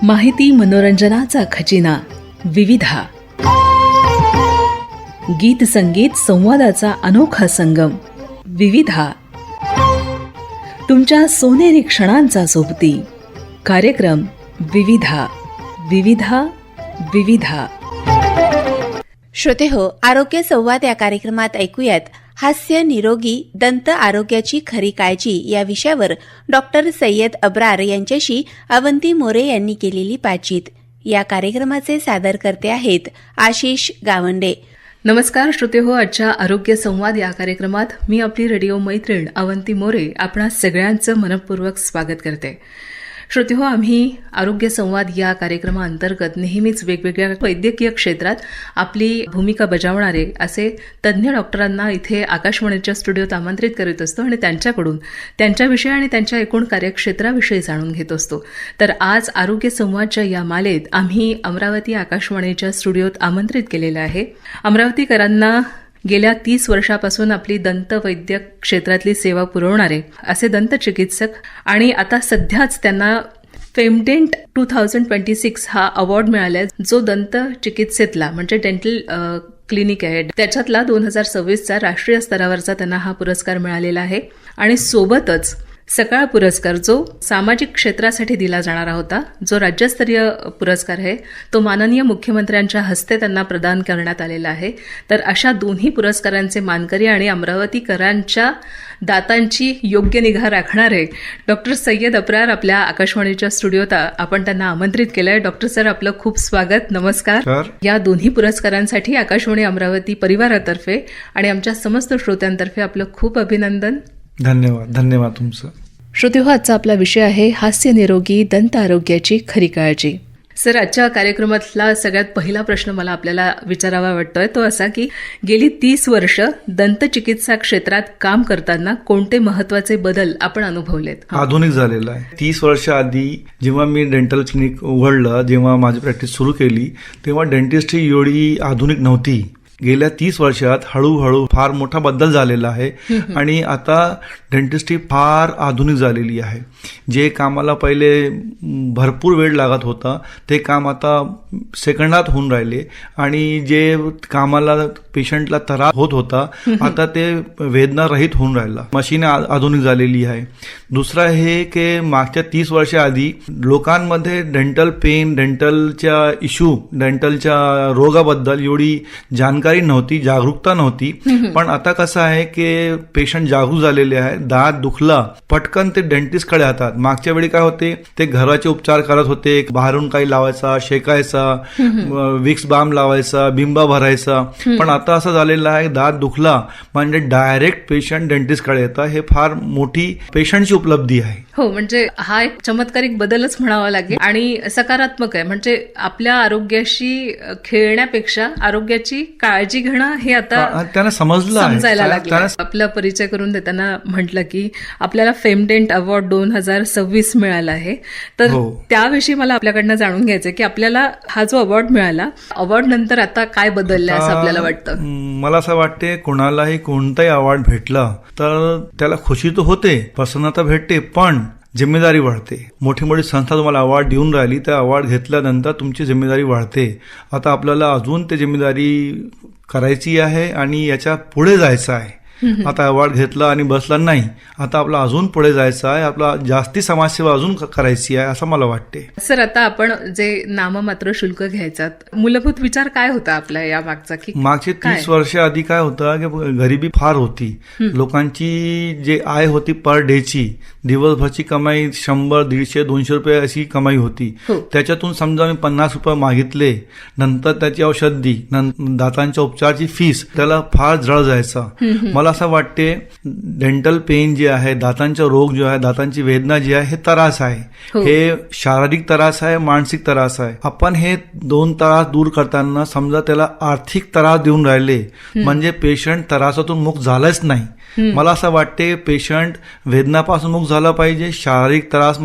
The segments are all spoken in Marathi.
माहिती मनोरंजनाचा खजिना विविधा, गीत संगीत संवादाचा अनोखा संगम विविधा, तुमच्या सोनेरी क्षणांचा सोबती कार्यक्रम विविधा विविधा विविधा. श्रोतेहो, आरोग्य संवाद या कार्यक्रमात ऐकूयात हास्य निरोगी दंत आरोग्याची खरी काळजी या विषयावर डॉक्टर सय्यद अब्रार यांच्याशी अवंती मोरे यांनी केलेली बातचीत. या कार्यक्रमाचे सादरकर्ते आहेत आशिष गावंडे. नमस्कार श्रोतेहो, आजच्या आरोग्य संवाद या कार्यक्रमात मी आपली रेडिओ मैत्रीण अवंती मोरे आपणा सगळ्यांचं मनपूर्वक स्वागत करते. श्रोतेहो, आम्ही आरोग्य संवाद या कार्यक्रमाअंतर्गत नेहमीच वेगवेगळ्या वैद्यकीय क्षेत्रात आपली भूमिका बजावणारे असे तज्ज्ञ डॉक्टरांना इथे आकाशवाणीच्या स्टुडिओत आमंत्रित करीत असतो आणि त्यांच्याकडून त्यांच्याविषयी आणि त्यांच्या एकूण कार्यक्षेत्राविषयी जाणून घेत असतो. तर आज आरोग्य संवादच्या या मालेत आम्ही अमरावती आकाशवाणीच्या स्टुडिओत आमंत्रित केलेलं आहे. अमरावतीकरांना गेल्या 30 वर्षापासून आपली दंतवैद्यक क्षेत्रातली सेवा पुरवणारे असे दंतचिकित्सक आणि आता सध्याच त्यांना फेमडेंट 2026 हा अवॉर्ड मिळाला, जो दंत चिकित्सेतला म्हणजे डेंटल क्लिनिक आहे त्याच्यातला 2026चा राष्ट्रीय स्तरावरचा त्यांना हा पुरस्कार मिळालेला आहे. आणि सोबतच सकाळ पुरस्कार जो सामाजिक क्षेत्रासाठी दिला जाणारा होता, जो राज्यस्तरीय पुरस्कार आहे, तो माननीय मुख्यमंत्र्यांच्या हस्ते त्यांना प्रदान करण्यात आलेला आहे. तर अशा दोन्ही पुरस्कारांचे मानकरी आणि अमरावतीकरांच्या दातांची योग्य निगा राखणारे डॉक्टर सय्यद अब्रार आपल्या आकाशवाणीच्या स्टुडिओत आपण त्यांना आमंत्रित केलं आहे. डॉक्टर सर, आपलं खूप स्वागत. नमस्कार. या दोन्ही पुरस्कारांसाठी आकाशवाणी अमरावती परिवारातर्फे आणि आमच्या समस्त श्रोत्यांतर्फे आपलं खूप अभिनंदन. धन्यवाद तुमचं. श्रोतेहो, आजचा आपला विषय आहे हास्य निरोगी दंत आरोग्याची खरी काळजी. सर, आजच्या कार्यक्रमातला सगळ्यात पहिला प्रश्न मला आपल्याला विचारावा वाटतोय तो असा की गेली 30 वर्ष दंतचिकित्सा क्षेत्रात काम करताना कोणते महत्वाचे बदल आपण अनुभवलेत? आधुनिक झालेलं आहे. 30 वर्ष आधी जेव्हा मी डेंटल क्लिनिक उघडलं, जेव्हा माझी प्रॅक्टिस सुरू केली, तेव्हा डेंटिस्ट ही एवढी आधुनिक नव्हती. गेल्या 30 वर्षात हळूहळू फार मोठा बदल झालेला आहे आणि आता डेंटिस्ट्री फार आधुनिक झालेली आहे. जे कामाला पहिले भरपूर वेळ लागत होता ते काम आता सेकंदात होऊन राहिले आणि जे कामाला पेशंटला त्रास होत होता आता ते वेदना रहित होऊन राहिला. मशीन आधुनिक झालेली आहे. दुसरं हे की मागच्या 30 वर्षाआधी लोकांमध्ये डेंटल पेन, डेंटलच्या इश्यू, डेंटलच्या रोगाबद्दल एवढी जानकारी नव्हती, जागरूकता नव्हती. पण आता कसं आहे की पेशंट जागरूक झालेले आहे. दात दुखला पटकन ते डेंटिस्ट कडे जातात. मागच्या वेळी काय होते, ते घराचे उपचार करत होते, बाहेरून काही लावायचा, शेकायचा, विक्स बाम लावायचा, बिंबा भरायचा. पण आता असं झालेलं आहे, दात दुखला म्हणजे डायरेक्ट पेशंट डेंटिस्ट कडे येतात. हे फार मोठी पेशंटची उपलब्धी आहे. हो, म्हणजे हा एक चमत्कारिक बदलच म्हणावा लागेल आणि सकारात्मक आहे. म्हणजे आपल्या आरोग्याशी खेळण्यापेक्षा आरोग्याची काळजी घेणं हे आता त्यांना समजायला लागलं. आपला परिचय करून देताना म्हटलं की आपल्याला फेमडेंट अवॉर्ड 2026 मिळाला आहे. तर त्याविषयी मला आपल्याकडनं जाणून घ्यायचं की आपल्याला हा जो अवॉर्ड मिळाला, अवॉर्ड नंतर आता काय बदललंय असं आपल्याला वाटतं? मला असं वाटते, कोणालाही कोणताही अवॉर्ड भेटला तर त्याला खुशी तर होते, प्रसन्नता भेटते, पण जिम्मेदारी वाढते. मोठी मोठी संस्था तुम्हाला अवॉर्ड देऊन राहिली, त्या अवॉर्ड घेतल्यानंतर तुमची जिम्मेदारी वाढते. आता आपल्याला अजून ते जिम्मेदारी करायची आहे आणि याच्या पुढे जायचं आहे. आता अवॉर्ड घेतला आणि बसला नाही, आता आपला अजून पुढे जायचं आहे, आपला जास्ती समाजसेवा अजून करायची आहे असं मला वाटते. सर, आता आपण जे नाममात्र शुल्क घ्यायचा, मूलभूत विचार काय होता आपला या मागचा? की मागचे 30 वर्ष आधी काय होतं की गरिबी फार होती. लोकांची जे आय होती पर डेची, दिवसभरची कमाई 100, 150, 200 रुपये अशी कमाई होती. त्याच्यातून समजा मी 50 रुपये मागितले, नंतर त्याची औषधी, दातांच्या उपचारची फीस, त्याला फार जळ जायचा. मला असं वाटते, डेंटल पेन जे आहे, दातांचा रोग जो आहे, दातांची वेदना जी आहे, हे त्रास आहे. हे शारीरिक त्रास आहे, मानसिक त्रास आहे. आपण हे 2 त्रास दूर करताना समजा त्याला आर्थिक त्रास देऊन राहिले म्हणजे पेशंट त्रासातून मुक्त झालाच नाही. मला असं वाटते, पेशंट वेदनापासून मुक्त झाला पाहिजे, शारीरिक त्रास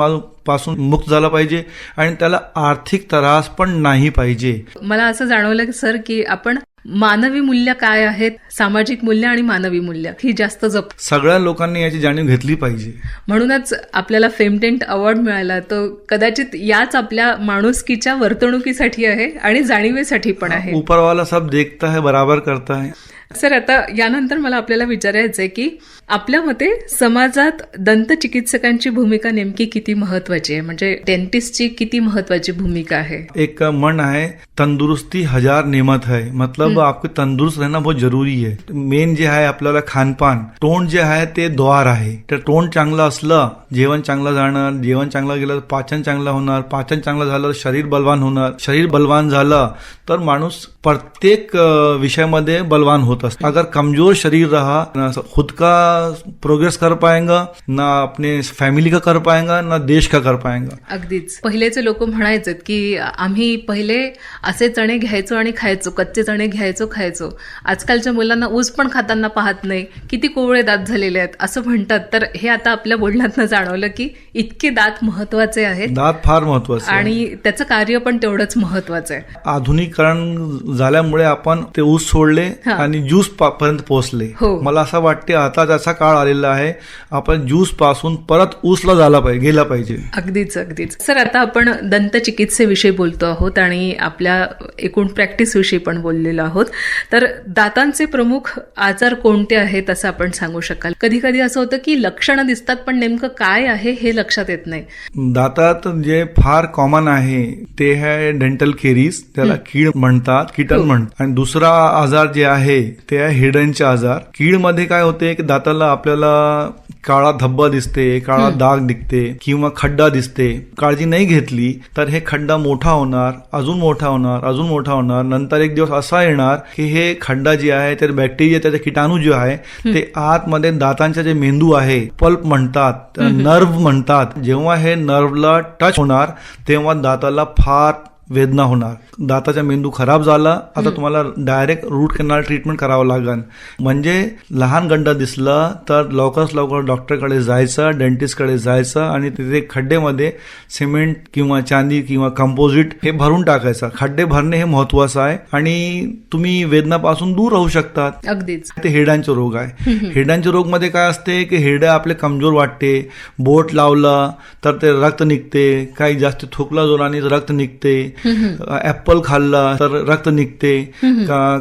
पासून मुक्त झाला पाहिजे आणि त्याला आर्थिक त्रास पण नाही पाहिजे. मला असं जाणवलं सर की आपण मानवी मूल्य काय आहेत, सामाजिक मूल्य आणि मानवी मूल्य ही जास्त जप. सगळ्या लोकांनी याची जाणीव घेतली पाहिजे. म्हणूनच आपल्याला फेमटेंट अवॉर्ड मिळाला तो कदाचित याच आपल्या माणुसकीच्या वर्तणुकीसाठी आहे आणि जाणीवेसाठी पण आहे. ऊपरवाला सब देखता है, बराबर करता है. सर, आता यानंतर मला आपल्याला विचारायचं आहे की आपल्या मते समाजात दंतचिकित्सकांची भूमिका नेमकी किती महत्वाची आहे, म्हणजे डेंटिस्टची किती महत्वाची भूमिका आहे. एक मन है, तंदुरुस्ती हजार नेमत है. मतलब आपको तंदुरुस्त रहना बहुत जरुरी है. मेन जे आहे आपल्याला खानपान, तोंड जे आहे ते द्वार आहे. तर तोंड चांगलं असलं, जेवण चांगलं जाणार, जेवण चांगलं गेलं पाचन चांगलं होणार, पाचन चांगलं झालं शरीर बलवान होणार, शरीर बलवान झालं तर माणूस प्रत्येक विषयामध्ये बलवान होत असतो. अगर कमजोर शरीर रहा, ना खुद का प्रोग्रेस कर पाएगा, ना अपने फॅमिली का कर पाएगा, ना देश का कर पाएगा. अगदीच. पहिलेचे लोक म्हणायचे की आम्ही पहिले असे चणे घ्यायचो आणि खायचो, कच्चे चणे घ्यायचो खायचो. आजकालच्या मुलांना ऊस पण खाताना पाहत नाही, किती कोवळे दात झालेले आहेत असं म्हणतात. तर हे आता आपल्या बोलण्यातनं जाणवलं की इतके दात महत्वाचे आहेत, दात फार महत्वाचे आहे आणि त्याचं कार्य पण तेवढंच महत्वाचं आहे. आधुनिकीकरण झाल्यामुळे आपण ते ऊस सोडले आणि ज्यूस पर्यंत पोहोचले. मला असं वाटते आता त्याचा काळ आलेला आहे, आपण ज्यूस पासून परत ऊसला गेला पाहिजे. अगदीच अगदीच. सर, आता आपण दंतचिकित्सेविषयी बोलतो आहोत आणि आपल्या एकूण प्रॅक्टिस विषयी पण बोललेलो आहोत. तर दातांचे प्रमुख आजार कोणते आहेत असं आपण सांगू शकाल? कधी कधी असं होतं की लक्षणं दिसतात पण नेमकं काय आहे हे लक्षात येत नाही. दातात जे फार कॉमन आहे ते आहे डेंटल केरीज, त्याला कीड म्हणतात, कीटन म्हणतात. आणि दुसरा आजार जे आहे ते आहे हिडनचे आजार. कीड मध्ये काय होते की दाताला आपल्याला काळा धब्बा दिसते, काळा डाग दिसते किंवा खड्डा दिसते. काळजी नाही घेतली तर हे खड्डा मोठा होणार, अजून मोठा होणार, अजून मोठा होणार. नंतर एक दिवस असा येणार की हे खड्डा जे आहे ते बॅक्टेरिया, त्याचे किटाणू जे आहे ते आतमध्ये दातांचा जे मेंदू आहे, पल्प म्हणतात, नर्व्ह म्हणतात, जेव्हा हे नर्व्हला टच होणार तेव्हा दाताला फार वेदना होणार. दाताचा मेंदू खराब झाला, आता तुम्हाला डायरेक्ट रूट कॅनल ट्रीटमेंट करावं लागेल. म्हणजे लहान गंड दिसलं तर लवकरात लवकर डॉक्टरकडे जायचं, डेंटिस्टकडे जायचं आणि तिथे खड्डेमध्ये सिमेंट किंवा चांदी किंवा कंपोजिट हे भरून टाकायचं. खड्डे भरणे हे महत्वाचं आहे आणि तुम्ही वेदनापासून दूर राहू शकतात. अगदीच. ते हेडांचे रोग आहे. हेडांचे रोग मध्ये काय असते की हेडा आपले कमजोर वाटते, बोट लावलं तर ते रक्त निघते, काही जास्त थुकला जोराने रक्त निघते, ऍपल खाल्ला तर रक्त निघते,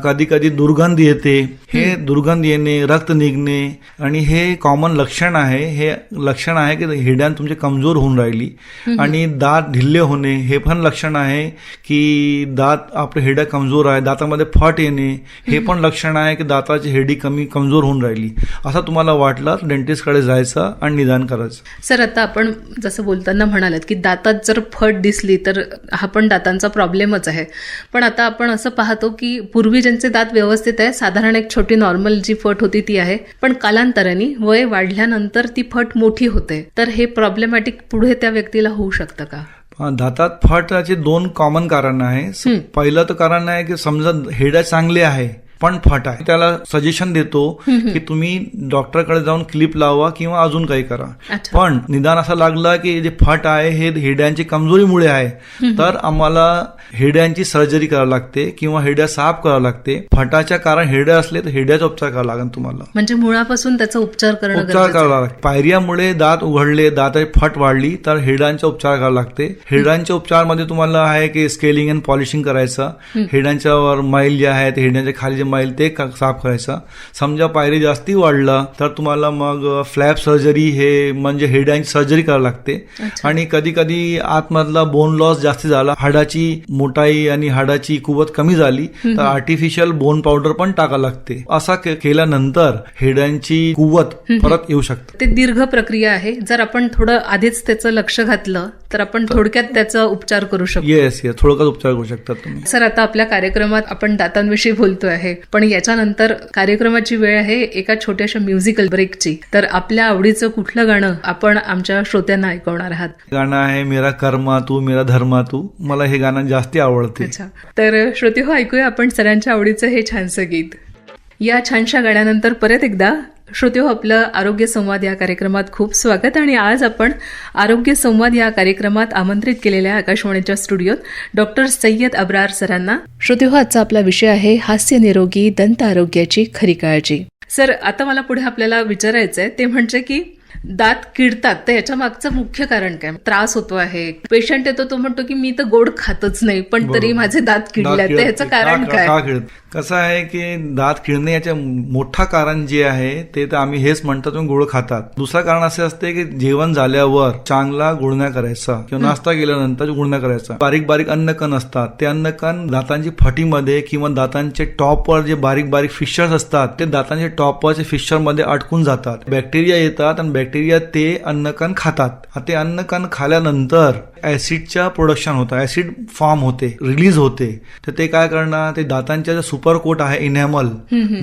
कधी कधी दुर्गंध येते. हे दुर्गंध येणे, रक्त निघणे आणि हे कॉमन लक्षण आहे. हे लक्षण आहे की हिड्यान तुमचे कमजोर होऊन राहिली. आणि दात ढिल्ले होणे हे पण लक्षण आहे की दात आपले हेडा कमजोर आहे. दातामध्ये फट येणे हे पण लक्षण आहे की दाताची हेडी कमजोर होऊन राहिली. असं तुम्हाला वाटलं डेंटिस्टकडे जायचं आणि निदान करायचं. सर, आता आपण जसं बोलताना म्हणालात की दातात जर फट दिसली तर हा पण दातांचा प्रॉब्लेमच आहे. पण आता आपण असं पाहतो की पूर्वी ज्यांचे दात व्यवस्थित आहे, साधारण एक छोटी नॉर्मल जी फट होती ती आहे, पण कालांतराने वय वाढल्यानंतर ती फट मोठी होते. तर हे प्रॉब्लेमॅटिक पुढे त्या व्यक्तीला होऊ शकतं का? दातात फटाचे दोन कॉमन कारण आहे. पहिलं तर कारण आहे की समजा हेडा चांगले आहे पण फट आहे, त्याला सजेशन देतो की तुम्ही डॉक्टरकडे जाऊन क्लिप लावा किंवा अजून काही करा. पण निदान असं लागलं की जे फट आहे हे हेड्यांची कमजोरीमुळे आहे तर आम्हाला हेड्यांची सर्जरी करावी लागते किंवा हेड्या साफ करावं लागते. फटाच्या कारण हेड्या असले तर हेड्याचा उपचार करावा लागेल तुम्हाला. म्हणजे मुळापासून त्याचा उपचार करावा लागतो. पायऱ्यामुळे दात उघडले, दाताची फट वाढली तर हेडांचा उपचार करावा लागते. हेडांच्या उपचारमध्ये तुम्हाला आहे की स्केलिंग अँड पॉलिशिंग करायचं. हेडांच्यावर मैल जे आहे ते हेड्यांच्या खाली मैल ते साफ करायचं. समजा पायरी जास्ती वाढला तर तुम्हाला मग फ्लॅप सर्जरी हे म्हणजे हेडांची सर्जरी करावी लागते. आणि कधी कधी आतमधला बोन लॉस जास्ती झाला, हाडाची मोठाई आणि हाडाची कुवत कमी झाली तर आर्टिफिशियल बोन पावडर पण टाकावं लागते. असा केल्यानंतर हेडांची कुवत परत येऊ शकते. ते दीर्घ प्रक्रिया आहे. जर आपण थोडं आधीच त्याचं लक्ष घातलं तर आपण थोडक्यात त्याचा उपचार करू शकतो. येस, थोडक्यात उपचार करू शकतात तुम्ही. सर, आता आपल्या कार्यक्रमात आपण दातांविषयी बोलतो आहे, पण याच्यानंतर कार्यक्रमाची वेळ आहे एका छोट्याशा म्युझिकल ब्रेकची. तर आपल्या आवडीचं कुठलं गाणं आपण आमच्या श्रोत्यांना ऐकवणार आहात? गाणं आहे मेरा कर्मा तू मेरा धर्मा तू. मला हे गाणं जास्ती आवडते. अच्छा, तर श्रोते हो, ऐकूया आपण सरांच्या आवडीचं हे छानसं गीत. या छानशा गाण्यानंतर परत एकदा श्रोतेहो, आपलं आरोग्य संवाद या कार्यक्रमात खूप स्वागत. आणि आज आपण आरोग्य संवाद या कार्यक्रमात आमंत्रित केलेल्या आकाशवाणीच्या स्टुडिओत डॉक्टर सय्यद अब्रार सरांना. श्रोतेहो, आजचा आपला विषय आहे हास्य निरोगी दंत आरोग्याची खरी काळजी. सर, आता मला पुढे आपल्याला विचारायचं आहे ते म्हणजे की दात किडतात तर याच्या मागचं मुख्य कारण काय? त्रास होतो आहे, पेशंट येतो तो म्हणतो की मी तर गोड खातच नाही पण तरी माझे दात किडले, तर याचं कारण काय? कसं आहे की दात किडणे याचे मोठा कारण जे आहे ते तर आम्ही हेच म्हणतो तुम्ही गोड खातात. दुसरं कारण असे असते की जेवण झाल्यावर चांगला गुळण्या करायचा किंवा नाश्ता केल्यानंतर गुळण्या करायचा. बारीक बारीक अन्नकण असतात, ते अन्नकण दातांची फटीमध्ये किंवा दातांचे टॉपवर जे बारीक बारीक फिशर्स असतात ते दातांच्या टॉपवरचे फिशर मध्ये अडकून जातात. बॅक्टेरिया येतात आणि बॅक्टेरिया ते अन्नकण खातात. ते अन्नकण खाल्यानंतर ऍसिडच्या प्रोडक्शन होतं, ऍसिड फॉर्म होते, रिलीज होते. तर ते काय करणार, ते दातांच्या जो सुपर कोट आहे इनॅमल,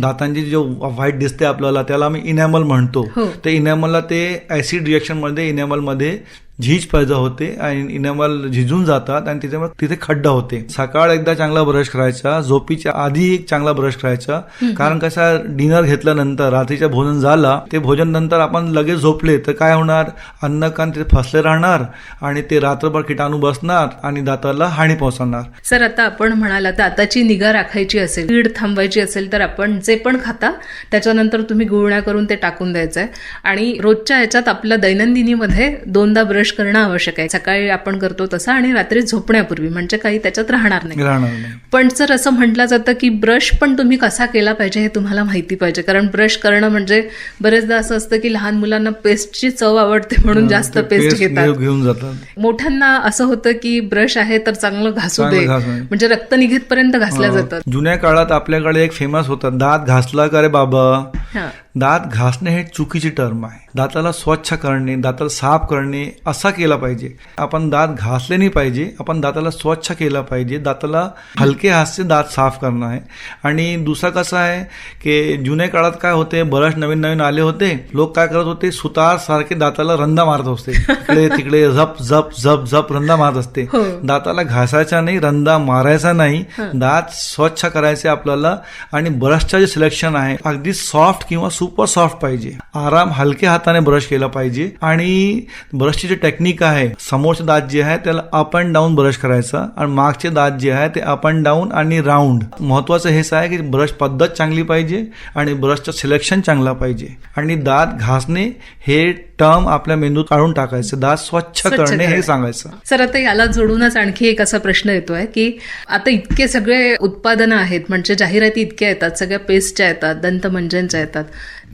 दातांची जो व्हाईट दिसते आपल्याला त्याला आम्ही इनॅमल म्हणतो. ते इनॅमलला ते ऍसिड रिएक्शन मध्ये इनॅमल मध्ये झीज पैदा होते आणि इनॅमल झिजून जातात आणि त्याच्यामुळे तिथे खड्डा होते. सकाळ एकदा चांगला ब्रश करायचा, झोपीच्या आधी एक चांगला ब्रश करायचा. कारण कसा डिनर घेतल्यानंतर रात्रीचं भोजन झाला, ते भोजन नंतर आपण लगेच झोपले तर काय होणार, अन्नकण तिथे फसले राहणार आणि ते रात्रभर किटाणू बसणार आणि दाताला हानी पोहोचणार. सर, आता आपण म्हणाला दाताची निगा राखायची असेल, कीड थांबवायची असेल तर आपण जे पण खाता त्याच्यानंतर तुम्ही गुळण्या करून ते टाकून द्यायचंय. आणि रोजच्या ह्याच्यात आपल्या दैनंदिनीमध्ये 2दा ब्रश करणं आवश्यक आहे. सकाळी आपण करतो तसं आणि रात्री झोपण्यापूर्वी, म्हणजे काही त्याच्यात राहणार नाही. पण सर, असं म्हटलं जातं की ब्रश पण तुम्ही कसा केला पाहिजे हे तुम्हाला माहिती पाहिजे. कारण ब्रश करणं म्हणजे बरेचदा असं असतं की लहान मुलांना पेस्टची चव आवडते म्हणून जास्त पेस्ट घेऊन जातात. मोठ्यांना असं होतं की ब्रश आहे तर चांगलं घासू दे, म्हणजे रक्त निघेतपर्यंत घासल्या जातात. जुन्या काळात आपल्याकडे एक फेमस होता, दात घासला का रे बाबा. दात घासणे हे चुकीची टर्म आहे. दाताला स्वच्छ करणे, दाताला साफ करणे असा केला पाहिजे. आपण दात घासले नाही पाहिजे, आपण दाताला स्वच्छ केला पाहिजे. दाताला हलके हातचे दात साफ करणं आहे. आणि दुसरं कसं आहे की जुन्या काळात काय होते, ब्रश नवीन नवीन आले होते, लोक काय करत होते, सुतार सारखे दाताला रंदा मारत असते, इकडे तिकडे झप झप झप झप रंदा मारत असते. दाताला घासायचा नाही, रंदा मारायचा नाही, दात स्वच्छ करायचे आपल्याला. आणि ब्रशचं जे सिलेक्शन आहे अगदी सॉफ्ट किंवा सुपर सॉफ्ट पाहिजे. आराम हलक्या हाताने ब्रश केला पाहिजे. आणि ब्रशची जी टेक्निक आहे, समोरचे दात जे आहे त्याला अप अँड डाऊन ब्रश करायचा आणि मागचे दात जे आहे ते अप अँड डाऊन आणि राऊंड. महत्वाचं हेच आहे की ब्रश पद्धत चांगली पाहिजे आणि ब्रशचं सिलेक्शन चांगला पाहिजे. आणि दात घासणे हे टर्म आपल्या मेंदूत काढून टाकायचं, दात स्वच्छ करणे हे सांगायचं. सर, आता याला जोडूनच आणखी एक असा प्रश्न येतोय की आता इतके सगळे उत्पादनं आहेत, म्हणजे जाहिराती इतक्या येतात, सगळ्या पेस्टच्या येतात, दंतमंजनच्या येतात,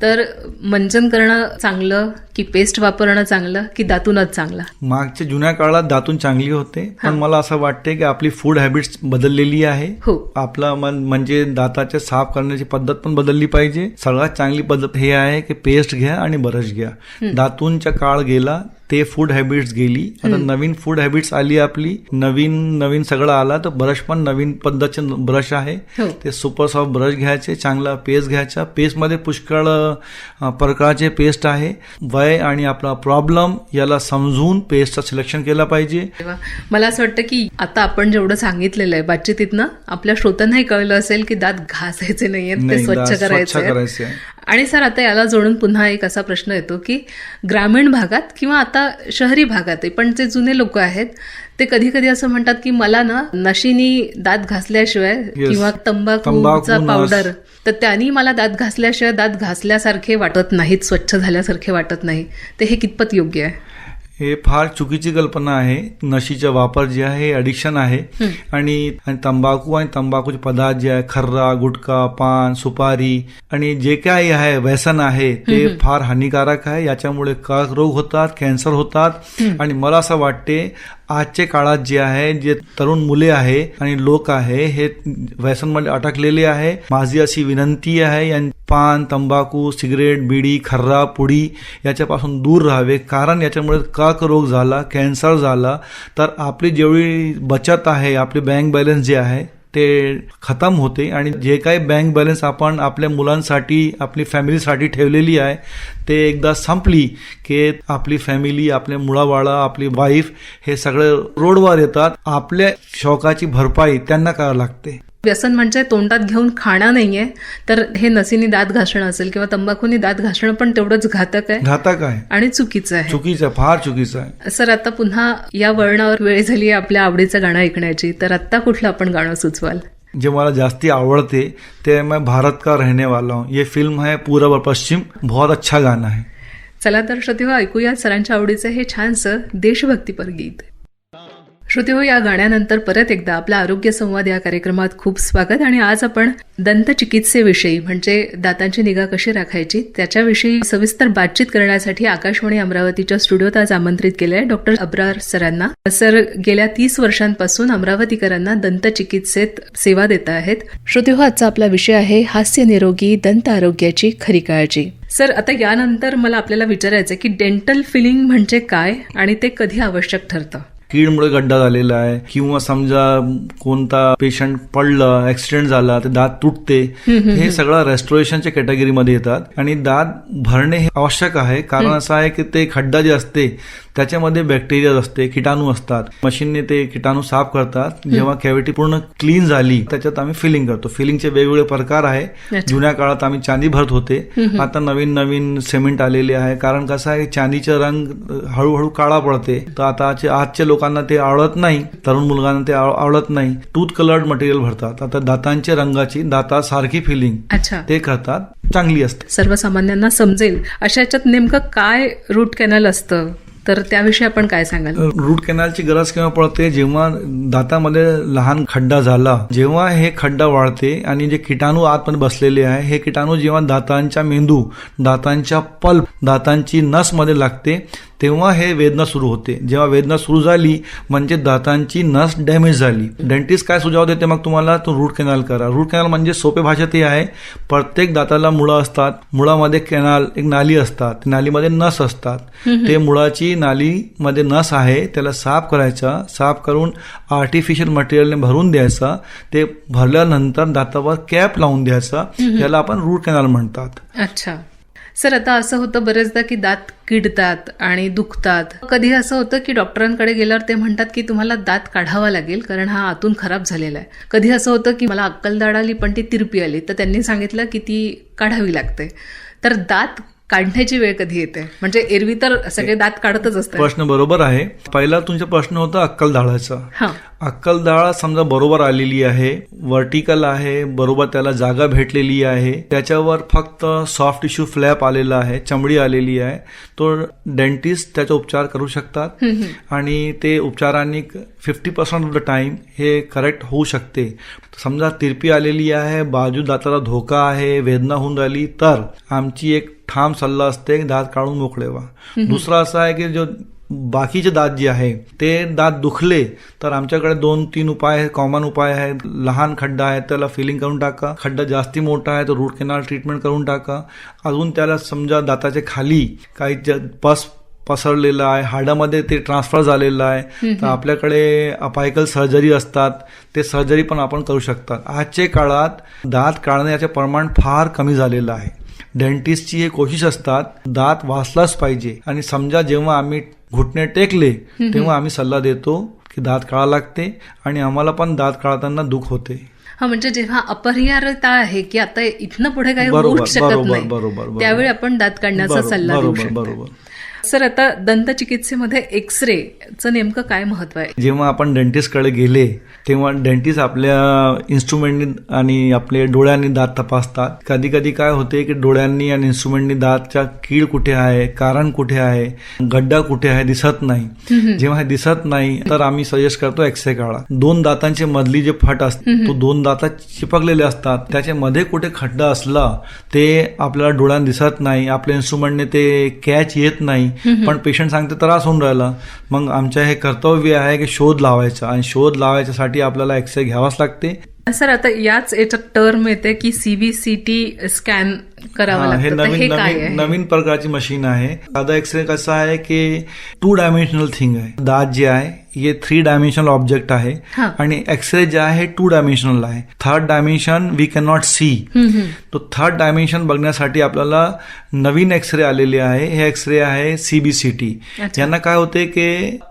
तर मंजन करणं चांगलं की पेस्ट वापरणं चांगलं की दातूनच चांगलं? मागच्या जुन्या काळात दातून चांगली होते, पण मला असं वाटते की आपली फूड हॅबिट्स बदललेली आहे. आपला म्हणजे दाताचे साफ करण्याची पद्धत पण बदलली पाहिजे. सगळ्यात चांगली पद्धत हे आहे की पेस्ट घ्या आणि ब्रश घ्या. दातूनचा काळ गेला, ते फूड हॅबिट्स गेली, आता नवीन फूड हॅबिट्स आली आपली, नवीन सगळं आला. तर ब्रश पण नवीन पद्धतचे ब्रश आहे, ते सुपर सॉफ्ट ब्रश घ्यायचे, चांगला पेस्ट घ्यायचा. पेस्ट मध्ये पुष्कळ प्रकारचे पेस्ट आहे. वय आणि आपला प्रॉब्लेम याला समजून पेस्टचं सिलेक्शन केलं पाहिजे. मला असं वाटतं की आता आपण जेवढं सांगितलेलं आहे बातचीतीतनं आपल्या श्रोत्यांनाही कळलं असेल की दात घासायचे नाहीयेत, ते स्वच्छ करायचे. आणि सर, आता याला जोडून पुन्हा एक असा प्रश्न येतो की ग्रामीण भागात किंवा आता शहरी भागात पण जे जुने लोक आहेत ते कधी कधी असं म्हणतात की मला ना नशीनी दात घासल्याशिवाय किंवा तंबाखूचा पावडर, तर त्यांनी मला दात घासल्याशिवाय दात घासल्यासारखे वाटत नाहीत, स्वच्छ झाल्यासारखे वाटत नाही. ते हे कितपत योग्य आहे? हे फार चुकीची कल्पना आहे. नशीचा वापर जे आहे हे ॲडिक्शन आहे. आणि तंबाखू आणि तंबाखूचे पदार्थ जे आहे, खर्रा, गुटखा, पान, सुपारी आणि जे काही आहे व्यसन आहे ते फार हानिकारक आहे. याच्यामुळे कर्करोग होतात, कॅन्सर होतात. आणि मला असं वाटते आजच्या काळात जे आहे, जे तरुण मुले आहे आणि लोक आहे हे व्यसनमध्ये अटकलेले आहे. माझी अशी विनंती आहे, पान, तंबाखू, सिगरेट, बिडी, खर्रा, पुडी याच्यापासून दूर राहावे. कारण याच्यामुळे कर्करोग झाला, कॅन्सर झाला तर आपली जेवढी बचत आहे, आपली बँक बॅलन्स जे आहे ते खतम होते. आणि जे काही बँक बॅलन्स आपण आपल्या मुलांसाठी, आपली फॅमिलीसाठी ठेवलेली आहे ते एकदा संपली की आपली फॅमिली, आपले मुलाबाळा, आपली वाईफ हे सगळे रोडवर येतात. आपल्या शौकाची भरपाई त्यांना करावी लागते. व्यसन म्हणजे तोंडात घेऊन खाणं नाहीये, तर हे नसीनी दात घासणं असेल किंवा तंबाखूनी दात घासणं पण तेवढंच घातक आहे घातक आहे, आणि चुकीचं आहे. चुकीचं आहे, फार चुकीचं आहे. सर, आता पुन्हा या वळणावर वेळ झाली आहे आपल्या आवडीचं गाणं ऐकण्याची, तर आता कुठलं आपण गाणं सुचवाल? जे मला जास्ती आवडते ते मैं भारत का रहने वाला हूँ. ये फिल्म है पूरब और पश्चिम, बहुत अच्छा गाना है. चला तर श्रोतेहो, ऐकूया सरांच्या आवडीचं हे छानसं देशभक्तीपर गीत. श्रोतेहो, या गाण्यानंतर परत एकदा आपला आरोग्य संवाद या कार्यक्रमात खूप स्वागत. आणि आज आपण दंतचिकित्सेविषयी म्हणजे दातांची निगा कशी राखायची त्याच्याविषयी सविस्तर बातचीत करण्यासाठी आकाशवाणी अमरावतीच्या स्टुडिओत आज आमंत्रित केलं आहे डॉक्टर अब्रार सरांना. सर गेल्या 30 वर्षांपासून अमरावतीकरांना दंतचिकित्सेत सेवा देत आहेत. श्रोतेहो, आजचा आपला विषय आहे हास्य निरोगी दंत आरोग्याची खरी काळजी. सर, आता यानंतर मला आपल्याला विचारायचं आहे की डेंटल फिलिंग म्हणजे काय आणि ते कधी आवश्यक ठरतं? कीडमुळे गड्डा झालेला आहे किंवा समजा कोणता पेशंट पडलं, ऍक्सिडेंट झाला, ते दात तुटते, हे सगळं रेस्टोरेशनच्या कॅटेगरीमध्ये येतात. आणि दात भरणे हे आवश्यक आहे, कारण असं आहे की ते खड्डा जे असते त्याच्यामध्ये बॅक्टेरिया असते, किटाणू असतात. मशीनने ते किटाणू साफ करतात. जेव्हा कॅव्हिटी पूर्ण क्लीन झाली त्याच्यात आम्ही फिलिंग करतो. फिलिंगचे वेगवेगळे प्रकार आहे. जुन्या काळात आम्ही चांदी भरत होते, आता नवीन नवीन सिमेंट आलेले आहे. कारण कसं आहे, चांदीचा रंग हळूहळू काळा पडते, तर आजच्या लोकांना ते आवडत नाही, तरुण मुलांना ते आवडत नाही. टूथ कलर्ड मटेरियल भरतात. आता दातांच्या रंगाची दातासारखी फिलिंग ते करतात, चांगली असते. सर्वसामान्यांना समजेल अशा याच्यात नेमकं काय रूट कॅनल असतं, तर त्याविषयी आपण काय सांगाल? रूट कॅनलची गरज केव्हा पडते? जेव्हा दातामध्ये लहान खड्डा झाला, जेव्हा हे खड्डा वाढते आणि जे किटाणू आतमध्ये बसलेले आहे, हे किटाणू जेव्हा दातांच्या मेंदू, दातांच्या पल्प, दातांची नस मध्ये लागते, तेव्हा हे वेदना सुरू होते. जेव्हा वेदना सुरू झाली म्हणजे दातांची नस डॅमेज झाली. डेंटिस्ट काय सुझाव देते मग तुम्हाला? तो रूट कॅनल करा. रूट कॅनल म्हणजे सोपे भाषेत हे आहे, प्रत्येक दाताला मुळं असतात, मुळामध्ये कॅनल एक नाली असतात, नालीमध्ये नस असतात. ते मुळाची नालीमध्ये नस आहे, त्याला साफ करायचा, साफ करून आर्टिफिशियल मटेरियलने भरून द्यायचा. ते भरल्यानंतर दातावर कॅप लावून द्यायचा, त्याला आपण रूट कॅनल म्हणतात. अच्छा सर, आता असं होतं बरेचदा की दात किडतात आणि दुखतात. कधी असं होतं की डॉक्टरांकडे गेल्यावर ते म्हणतात की तुम्हाला दात काढावा लागेल कारण हा आतून खराब झालेला आहे. कधी असं होतं की मला अक्कलदाढ आली पण ती तिरपी आली, तर त्यांनी सांगितलं की ती काढावी लागते. तर दात काढण्याची वेळ कधी येते? म्हणजे एरवी तर सगळे दात काढतच असतात. प्रश्न बरोबर आहे. पहिला तुमचा प्रश्न होता अक्कलदाढाचा. अक्कलदाढ समजा बरोबर आलेली आहे, व्हर्टिकल आहे, बरोबर त्याला जागा भेटलेली आहे, त्याच्यावर फक्त सॉफ्ट टिश्यू फ्लॅप आलेला आहे, चमडी आलेली आहे, तो डेंटिस्ट त्याचा उपचार करू शकतात. आणि ते उपचारांनी 50% ऑफ द टाइम हे करेक्ट होऊ शकते. समजा तिरपी आलेली आहे, बाजू दाताला धोका आहे, वेदना होऊन राहिली, तर आमची एक ठाम सल्ला असते, दात काढून मोकळे व्हा. दुसरा असा आहे की जो बाकीचे दात जे आहे ते दात दुखले तर आमच्याकडे 2-3 उपाय, कॉमन उपाय आहे. लहान खड्डा आहे त्याला फिलिंग करून टाका. खड्डा जास्ती मोठा आहे तर रूट कॅनल ट्रीटमेंट करून टाका. अजून त्याला समजा दाताच्या खाली काही पस पसरलेलं आहे, हाडामध्ये ते ट्रान्सफर झालेलं आहे, तर आपल्याकडे अपायकल सर्जरी असतात, ते सर्जरी पण आपण करू शकतात. आजच्या काळात दात काढण्याचे प्रमाण फार कमी झालेलं आहे. डेंटिस्टची हे कोशिश असतात दात वाचलाच पाहिजे. आणि समजा जेव्हा आम्ही घुटणे टेकले तेव्हा आम्ही सल्ला देतो की दात काढा लागते आणि आम्हाला पण दात काढताना दुःख होते. म्हणजे जेव्हा अपरिहार्यता आहे की आता इथनं पुढे काही होऊ शकत नाही, त्यावेळी आपण दात काढण्याचा सल्ला देऊ शकतो. बरोबर. सर, आता दंतचिकित्सेमध्ये एक्सरेचं नेमकं काय महत्व आहे? जेव्हा आपण डेंटिस्टकडे गेले तेव्हा डेंटिस्ट आपल्या इन्स्ट्रुमेंटनी आणि आपल्या डोळ्यांनी दात तपासतात. कधी कधी काय होते की डोळ्यांनी आणि इन्स्ट्रुमेंटनी दातच्या कीड कुठे आहे, कारण कुठे आहे, गड्डा कुठे आहे दिसत नाही. जेव्हा हे दिसत नाही तर आम्ही सजेस्ट करतो एक्सरे काढा. 2 दातांचे मधली जे फट असते तो 2 दातात चिपकलेले असतात, त्याच्या मध्ये कुठे खड्डा असला ते आपल्याला डोळ्यात दिसत नाही, आपल्या इन्स्ट्रुमेंटने ते कॅच येत नाही, पण पेशंट सांगते त्रास होऊन राहिला. मग आमच्या हे कर्तव्य आहे की शोध लावायचा, आणि शोध लावायच्यासाठी आपल्याला एक्सरे घ्यावाच लागते. सर, आता याच याच्यात टर्म येते की CBCT स्कॅन करावं हे लागतं. तर हे नवीन काय नवीन आहे? नवीन प्रकारची मशीन आहे. साधा एक्सरे कसा आहे की 2 डायमेन्शनल थिंग आहे. दात जे आहे हे 3 डायमेन्शनल ऑब्जेक्ट आहे हा. आणि एक्सरे जे आहे 2 डायमेन्शनल आहे. Third dimension we can not see. तो थर्ड डायमेन्शन बघण्यासाठी आपल्याला नवीन एक्सरे आलेले आहे. हे एक्सरे आहे CBCT. अच्छा. यांना काय होते की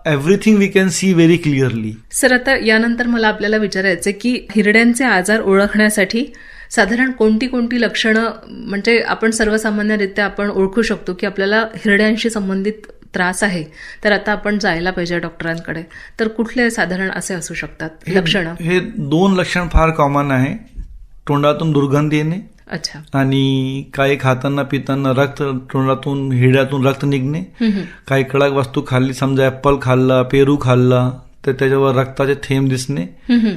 everything we can see very clearly. Sir, आता यानंतर मला आपल्याला विचारायचं की हिरड्यांचे आजार ओळखण्यासाठी साधारण कोणती कोणती लक्षणं, म्हणजे आपण सर्वसामान्यरित्या आपण ओळखू शकतो की आपल्याला हिरड्यांशी संबंधित त्रास आहे, तर आता आपण जायला पाहिजे डॉक्टरांकडे, तर कुठले साधारण असे असू शकतात लक्षणं? हे 2 लक्षण फार कॉमन आहे. तोंडातून दुर्गंधी येणे अच्छा. आणि काही खाताना पिताना रक्त तोंडातून हिरड्यातून रक्त निघणे. काही कडक वस्तू खाल्ली, समजा ऍपल खाल्ला, पेरू खाल्ला, तर त्याच्यावर रक्ताचे थेंब दिसणे.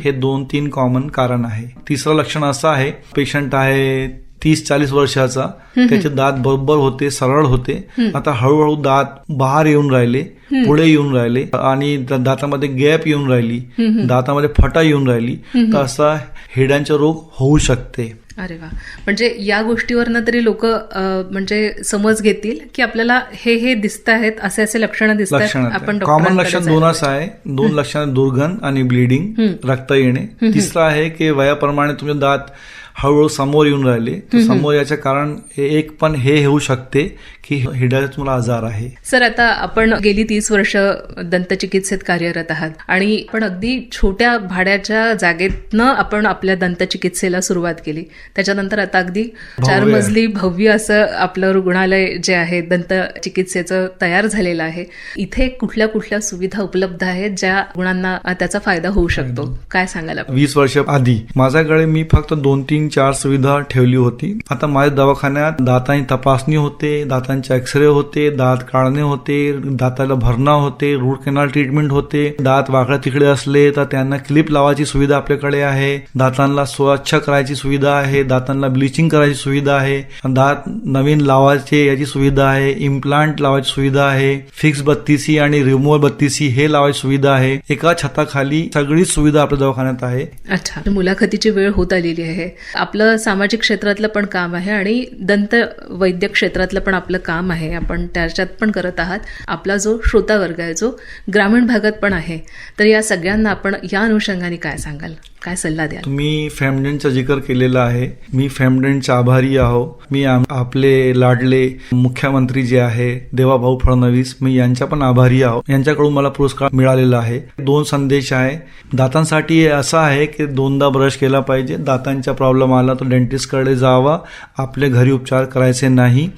हे 2-3 कॉमन कारण आहे. तिसरं लक्षण असं आहे, पेशंट आहे 30-40 वर्षाचा, त्याचे दात बरोबर होते, सरळ होते, आता हळूहळू दात बाहेर येऊन राहिले, पुढे येऊन राहिले आणि दातामध्ये गॅप येऊन राहिली, दातामध्ये फटा येऊन राहिली, तर असा हिरड्यांचा रोग होऊ शकते. अरे वा. म्हणजे या गोष्टीवरनं तरी लोक म्हणजे समज घेतील की आपल्याला हे दिसत आहेत, असे असे लक्षणं दिसत आहेत, आपण कॉमन लक्षण 2च आहे. 2 लक्षण दुर्गंध आणि ब्लिडिंग, रक्त येणे. तिसरं आहे की वयाप्रमाणे तुमचे दात हळूहळू समोर येऊन राहिले, तर समोर याचे कारण एक पण हे होऊ शकते की हिरड्याचा तुम्हाला आजार आहे. सर, आता आपण गेली 30 वर्ष दंतचिकित्सेत कार्यरत आहात आणि आपण अगदी छोट्या भाड्याच्या जागेतनं आपण आपल्या दंतचिकित्सेला सुरुवात केली. त्याच्यानंतर आता अगदी 4 मजली भव्य असं आपलं रुग्णालय जे आहे दंतचिकित्सेचं तयार झालेलं आहे. इथे कुठल्या कुठल्या सुविधा उपलब्ध आहेत ज्या रुग्णांना त्याचा फायदा होऊ शकतो, काय सांगाल आपण? 20 वर्ष आधी माझ्याकडे मी फक्त 2-3-4 सुविधा ठेवली होती. आता माझ्या दवाखान्यात दातांची तपासणी होते, दातांचे एक्सरे होते, दात काढणे होते, दाताला भरणा होते, रूट कॅनल ट्रीटमेंट होते. दात वाकडे तिकडे असले तर त्यांना क्लिप लावायची सुविधा आपल्याकडे आहे. दातांना स्वच्छ करायची सुविधा आहे, दातांना ब्लिचिंग करायची सुविधा आहे, दात नवीन लावायचे याची सुविधा आहे, इम्प्लांट लावायची सुविधा आहे, फिक्स बत्तीसी आणि रिमूव्हल बत्तीसी हे लावायची सुविधा आहे. एका छताखाली सगळी सुविधा आपल्या दवाखान्यात आहे. अच्छा. मुलाखतीची वेळ होत आलेली आहे. आपलं सामाजिक क्षेत्रातलं पण काम आहे आणि दंत वैद्य क्षेत्रातलं पण आपलं काम आहे, आपण त्याच्यात पण करत आहात. आपला जो श्रोता वर्ग आहे जो ग्रामीण भागात पण आहे, तर या सगळ्यांना आपण या अनुषंगाने काय सांगाल, काय सल्ला द्याल? तुम्ही फॅमडेंटचा जिकर केलेला आहे. मी फॅमडेंटचा आभारी आहो. मी आपले लाडले मुख्यमंत्री जे आहे देवाभाऊ फडणवीस, मी यांच्या पण आभारी आहो. यांच्याकडून मला पुरस्कार मिळालेला आहे. 2 संदेश आहे. दातांसाठी असा आहे की 2दा ब्रश केला पाहिजे. दातांचा प्रॉब्लेम आला तर डेंटिस्टकडे जावा, आपले घरी उपचार करायचे नाही.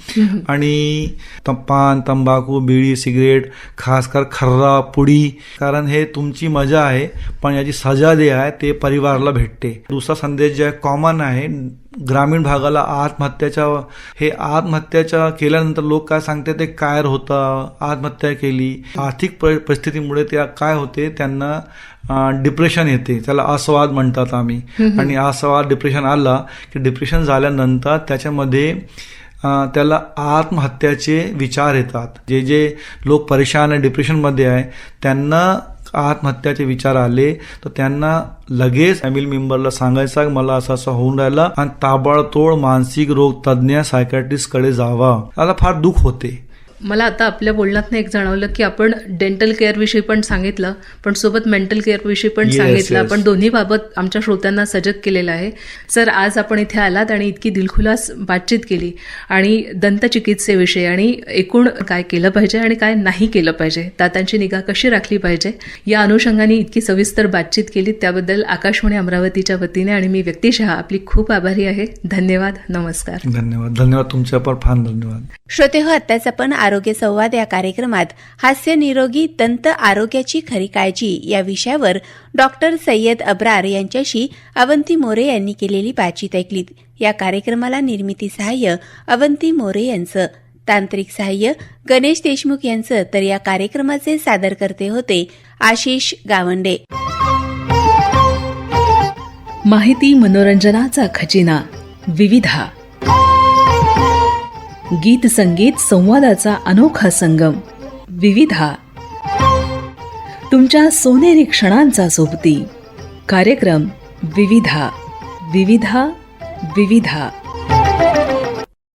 आणि पान, तंबाखू, बिडी, सिगरेट, खासकर खर्रा, पुडी, कारण हे तुमची मजा आहे पण याची सजा जे आहे ते परिवाराला भेटते. दुसरा संदेश जे आहे कॉमन आहे, ग्रामीण भागाला आत्महत्याच्या केल्यानंतर लोक काय सांगते ते कायर होतं, आत्महत्या केली. आर्थिक परिस्थितीमुळे त्या काय होते, त्यांना डिप्रेशन येते, त्याला अस्वाद म्हणतात आम्ही. आणि अस्वाद डिप्रेशन आला की डिप्रेशन झाल्यानंतर त्याच्यामध्ये त्याला आत्महत्याचे विचार येतात. जे लोक परेशान आहे, डिप्रेशनमध्ये आहे, त्यांना आत्महत्याचे विचार आले तर त्यांना लगेच फॅमिली मेंबरला सांगायचं मला असं असं होऊन राहिलं आणि ताबडतोब मानसिक रोग तज्ज्ञ सायकॅट्रिस्टकडे जावा. त्याला फार दुःख होते. मला आता आपल्या बोलण्यातनं एक जाणवलं की आपण डेंटल केअर विषयी पण सांगितलं, पण सोबत मेंटल केअर विषयी पण सांगितलं. आपण दोन्ही बाबत आमच्या श्रोत्यांना सजग केलेलं आहे. सर, आज आपण इथे आलात आणि इतकी दिलखुलास बातचीत केली आणि दंतचिकित्सेविषयी आणि एकूण काय केलं पाहिजे आणि काय नाही केलं पाहिजे, दातांची निगा कशी राखली पाहिजे, या अनुषंगाने इतकी सविस्तर बातचीत केली, त्याबद्दल आकाशवाणी अमरावतीच्या वतीने आणि मी व्यक्तिशः आपली खूप आभारी आहे. धन्यवाद. नमस्कार. धन्यवाद तुमच्या पण फार धन्यवाद. श्रोते हो, आत्ताच आपण आरोग्य संवाद या कार्यक्रमात हास्य निरोगी दंत आरोग्याची खरी काळजी या विषयावर डॉक्टर सय्यद अब्रार यांच्याशी अवंती मोरे यांनी केलेली बातचीत ऐकलीत. या कार्यक्रमाला निर्मिती सहाय्य अवंती मोरे यांचं, तांत्रिक सहाय्य गणेश देशमुख यांचं, तर या कार्यक्रमाचे सादरकर्ते होते आशिष गावंडे. माहिती मनोरंजनाचा खजिना विविधा, गीत संगीत संवादाचा अनोखा संगम विविधा, तुमच्या सोनेरी क्षणांचा सोबती कार्यक्रम विविधा. विविधा विविधा.